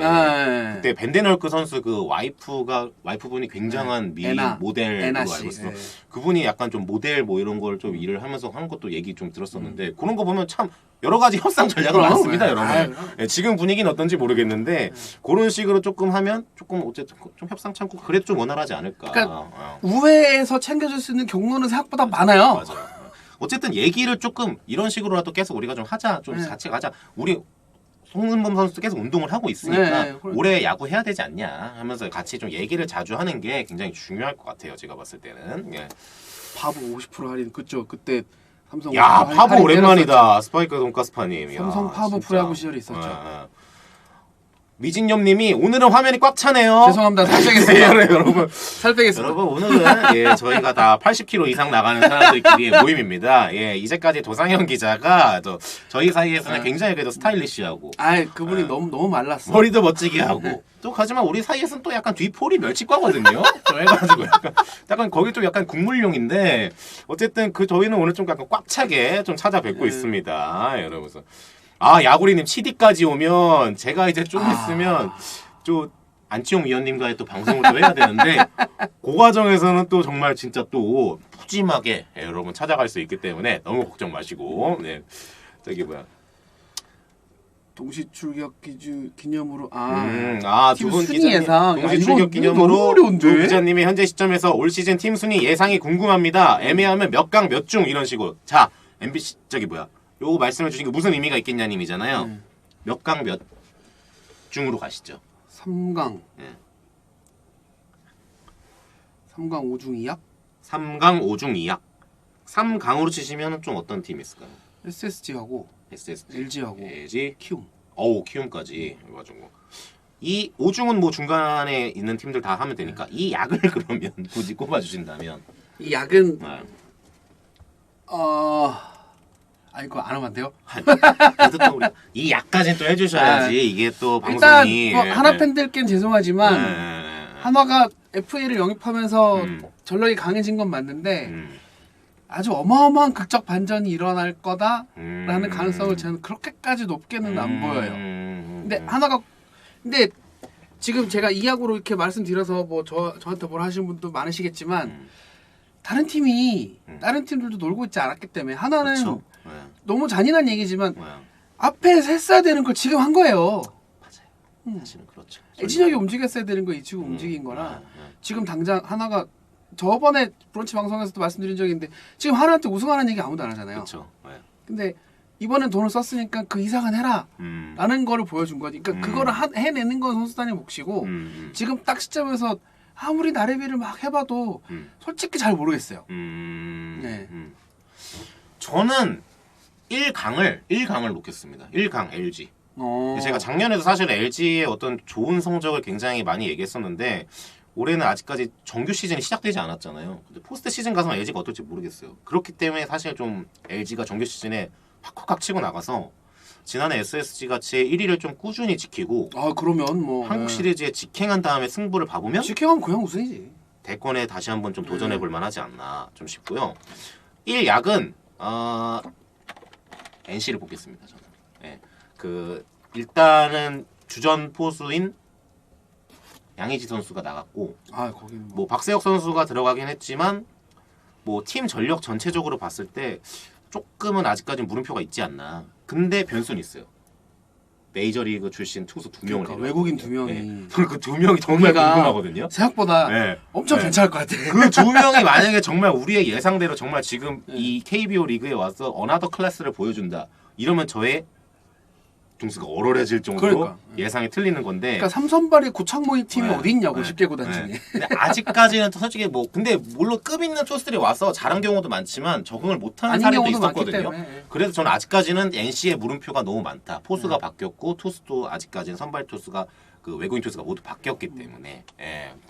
그때 벤데널크 선수 그 와이프분이 굉장한 미 모델로 알고 있어. 그분이 약간 좀 모델 뭐 이런 걸 좀 일을 하면서 하는 것도 얘기 좀 들었었는데 그런 거 보면 참 여러 가지 협상 전략은 많습니다, 여러분. 지금 분위기는 어떤지 모르겠는데 그런 식으로 조금 하면 조금 어쨌든 좀 협상 참고 그래도 좀 원활하지 않을까. 그러니까 우회에서 챙겨줄 수 있는 경로는 생각보다 많아요. 맞아요. 어쨌든 얘기를 조금 이런 식으로라도 계속 우리가 좀 하자, 좀 같이 가자. 우리 송은범 선수도 계속 운동을 하고 있으니까 올해 야구 해야 되지 않냐 하면서 같이 좀 얘기를 자주 하는 게 굉장히 중요할 것 같아요. 제가 봤을 때는. 바보 50% 할인 그쵸? 그때 삼성. 야, 파보 오랜만이다. 스파이크 돈가스파님. 삼성 파보 프로야구 시절이 있었죠. 미진념님이 오늘은 화면이 꽉 차네요. 죄송합니다. 살 빼겠습니다. 여러분. 살 빼겠습니다. 여러분 오늘은 저희가 다 80kg 이상 나가는 사람들끼리의 모임입니다. 이제까지 도상현 기자가 또 저희 사이에서는 굉장히 그래도 스타일리시하고. 그분이 너무 말랐어. 머리도 멋지게 하고. 또 하지만 우리 사이에서는 또 약간 뒤폴이 멸치과거든요. 그래가지고 약간 거기 좀 약간 국물용인데 어쨌든 저희는 오늘 좀 약간 꽉 차게 좀 찾아뵙고 있습니다. 여러분. 아 야구리님 7위까지 오면 제가 이제 좀 있으면 좀 안치홍 위원님과의 또 방송을 또 해야 되는데 그 과정에서는 또 정말 진짜 또 푸짐하게 여러분 찾아갈 수 있기 때문에 너무 걱정 마시고 네 저기 뭐야 동시 출격 기념으로 두 분 순위 기자님 예상. 동시 야, 출격 이거 기념으로 너무 어려운데? 두 기자님이 현재 시점에서 올 시즌 팀 순위 예상이 궁금합니다. 애매하면 몇 강 몇 중 이런 식으로. 자 MBC 저기 뭐야 요거 말씀해 주신 게 무슨 의미가 있겠냐님이잖아요. 몇 강 몇 중으로 가시죠. 3강. 네. 3강 5중 2약? 3강 5중 2약. 3강으로 치시면 좀 어떤 팀이 있을까요? SSG하고 SSG, LG하고 LG, 키움. 키움까지 해가지고 이 5중은 뭐 중간에 있는 팀들 다 하면 되니까 이 약을 그러면 굳이 꼽아주신다면 이 약은 아, 아니 그거 안 하면 안 돼요? 그래도 또 우리 이 약까지는 또 해주셔야지 이게 또 방송이 일단 뭐 하나 팬들께는 죄송하지만 한화가 FA를 영입하면서 전력이 강해진 건 맞는데 아주 어마어마한 극적 반전이 일어날 거다라는 가능성을 저는 그렇게까지 높게는 안 보여요. 근데 한화가 근데 지금 제가 이야구로 이렇게 말씀드려서 뭐 저한테 뭘 하시는 분도 많으시겠지만 다른 팀이 다른 팀들도 놀고 있지 않았기 때문에 하나는 그렇죠. 네. 너무 잔인한 얘기지만 네. 앞에서 했어야 되는 걸 지금 한 거예요. 맞아요. 사실은 그렇죠. 애진혁이 움직였어야 되는 거 이 친구 움직인 거라 지금 당장 하나가 저번에 브런치 방송에서도 말씀드린 적이 있는데 지금 하나한테 우승하는 얘기 아무도 안 하잖아요. 그렇죠. 네. 근데 이번엔 돈을 썼으니까 그 이상은 해라 라는 거를 보여준 거지. 그러니까 그거를 해내는 건 선수단의 몫이고 지금 딱 시점에서 아무리 나래비를 막 해봐도 솔직히 잘 모르겠어요. 네. 저는 1강을 놓겠습니다. 1강 LG. 제가 작년에도 사실 LG의 어떤 좋은 성적을 굉장히 많이 얘기했었는데 올해는 아직까지 정규 시즌이 시작되지 않았잖아요. 근데 포스트 시즌 가서는 LG가 어떨지 모르겠어요. 그렇기 때문에 사실 좀 LG가 정규 시즌에 확확 치고 나가서 지난해 SSG 같이 1위를 좀 꾸준히 지키고 그러면 뭐 한국 시리즈에 직행한 다음에 승부를 봐보면 직행하면 그냥 우승이지. 대권에 다시 한번 좀 도전해 볼 만하지 않나 좀 싶고요. 1약은 NC를 뽑겠습니다. 저는. 네. 일단은 주전 포수인 양의지 선수가 나갔고 거기는 뭐 박세혁 선수가 들어가긴 했지만 뭐 팀 전력 전체적으로 봤을 때 조금은 아직까지는 물음표가 있지 않나. 근데 변수는 있어요. 메이저리그 출신 투수 2명을 그러니까 외국인 2명이 그 2명이 정말 궁금하거든요. 생각보다 네. 엄청 괜찮을 것 같아. 그 2명이 만약에 정말 우리의 예상대로 정말 지금 이 KBO 리그에 와서 어나더 클래스를 보여준다. 이러면 저의 등수가 얼얼해질 정도로 그러니까. 예상이 틀리는 건데. 그러니까 삼선발이 고창모의 팀이 어디 있냐고 10개 구단 네. 중에. 근데 아직까지는 또 솔직히 뭐 근데 물론 급 있는 투수들이 와서 잘한 경우도 많지만 적응을 못하는 아닌 사례도 경우도 많기 있었거든요. 때문에. 그래서 저는 아직까지는 NC의 물음표가 너무 많다. 포수가 바뀌었고 투수도 아직까지는 선발 투수가 그 외국인 투수가 모두 바뀌었기 때문에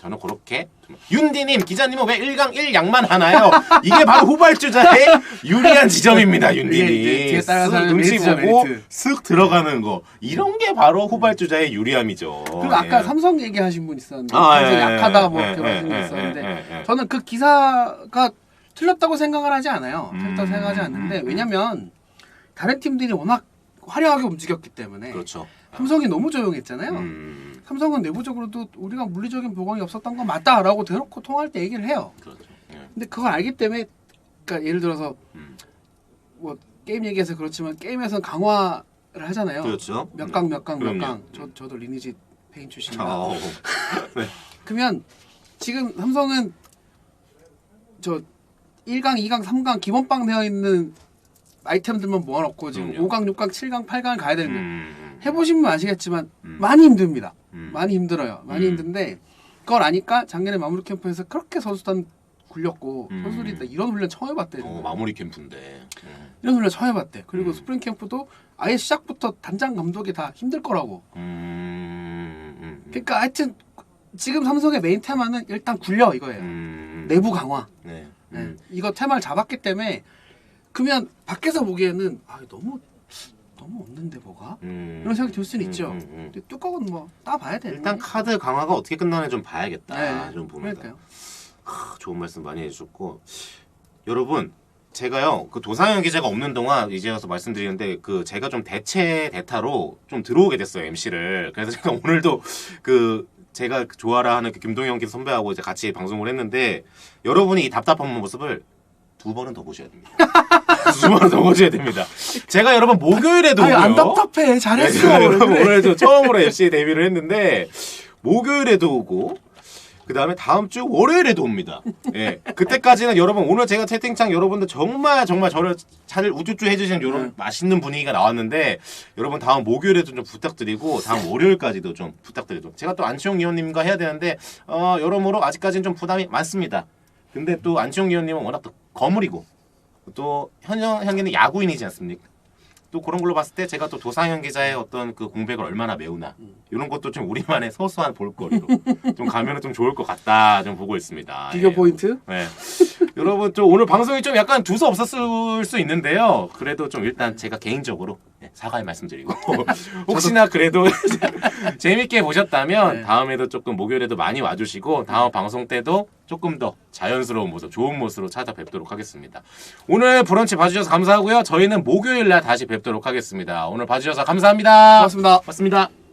저는 그렇게 윤디님 기자님은 왜 1강 1약만 하나요? 이게 바로 후발주자의 유리한 지점입니다. 윤디님 뒤에 따라서 쓱 눈치 메리트죠, 보고 메리트. 쓱 들어가는 거 이런 게 바로 후발주자의 유리함이죠. 그리고 아까 삼성 얘기하신 분 있었는데 예, 약하다 뭐 예, 이렇게 예, 말씀이 예, 있었는데 예, 예. 저는 그 기사가 틀렸다고 생각을 하지 않아요. 틀렸다고 생각하지 않는데 음. 왜냐면 다른 팀들이 워낙 화려하게 움직였기 때문에 그렇죠. 삼성이 너무 조용했잖아요. 삼성은 내부적으로도 우리가 물리적인 보강이 없었던 건 맞다라고 대놓고 통화할 때 얘기를 해요. 그렇죠. 예. 근데 그걸 알기 때문에 그러니까 예를 들어서 뭐 게임 얘기해서 그렇지만 게임에서는 강화를 하잖아요. 그렇죠. 몇 강 몇 강 몇 그럼요. 강. 저도 리니지 페인 출신이라. 네. 그러면 지금 삼성은 저 1강, 2강, 3강 기본빵 되어 있는 아이템들만 모아놓고 지금 그럼요. 5강, 6강, 7강, 8강을 가야 되는데 음. 해보시면 아시겠지만 많이 힘듭니다. 음. 많이 힘들어요. 많이 힘든데 그걸 아니까 작년에 마무리 캠프에서 그렇게 선수단 굴렸고 선수들이 이런 훈련 처음 해봤대. 마무리 캠프인데. 이런 훈련 처음 해봤대. 그리고 스프링 캠프도 아예 시작부터 단장 감독이 다 힘들 거라고. 그러니까 하여튼 지금 삼성의 메인 테마는 일단 굴려 이거예요. 내부 강화. 네. 이거 테마를 잡았기 때문에 그러면 밖에서 보기에는 너무 없는데 뭐가 이런 생각이 들 수는 있죠. 근데 뚜껑은 뭐 따봐야 돼. 일단 카드 강화가 어떻게 끝나는지 좀 봐야겠다. 네. 좀 보면. 그러니까요. 좋은 말씀 많이 해주셨고 여러분 제가요 그 도상현 기자가 없는 동안 이제 와서 말씀드리는데 그 제가 좀 대타로 좀 들어오게 됐어요 MC를. 그래서 제가 오늘도 그 제가 좋아라 하는 그 김동현 기자 선배하고 이제 같이 방송을 했는데 여러분이 이 답답한 모습을 2번은 더 보셔야 됩니다. 2번은 더 보셔야 됩니다. 제가 여러분 목요일에도 아니, 안 오고요. 답답해. 네, 잘했어. 제가 여러분 그래. 오늘 처음으로 MC 데뷔를 했는데 목요일에도 오고 그 다음에 다음 주 월요일에도 옵니다. 예. 그때까지는 여러분 오늘 제가 채팅창 여러분들 정말 저를 잘 우쭈쭈 해주시는 이런 맛있는 분위기가 나왔는데 여러분 다음 목요일에도 좀 부탁드리고 다음 월요일까지도 좀 부탁드리도록. 제가 또 안치홍 의원님과 해야 되는데 여러모로 아직까지는 좀 부담이 많습니다. 근데 또 안치홍 의원님은 워낙 또 거물이고 또 현기는 야구인이지 않습니까? 또 그런 걸로 봤을 때 제가 또 도상현 기자의 어떤 그 공백을 얼마나 메우나 이런 것도 좀 우리만의 소소한 볼거리로 좀 가면은 좀 좋을 것 같다 좀 보고 있습니다. 비교 예. 포인트? 네. 여러분 좀 오늘 방송이 좀 약간 두서 없었을 수 있는데요. 그래도 좀 일단 제가 개인적으로 사과의 말씀드리고 혹시나 그래도 재밌게 보셨다면 네. 다음에도 조금 목요일에도 많이 와주시고 다음 방송 때도 조금 더 자연스러운 모습, 좋은 모습으로 찾아뵙도록 하겠습니다. 오늘 브런치 봐주셔서 감사하고요. 저희는 목요일 날 다시 뵙도록 하겠습니다. 오늘 봐주셔서 감사합니다. 고맙습니다. 맞습니다.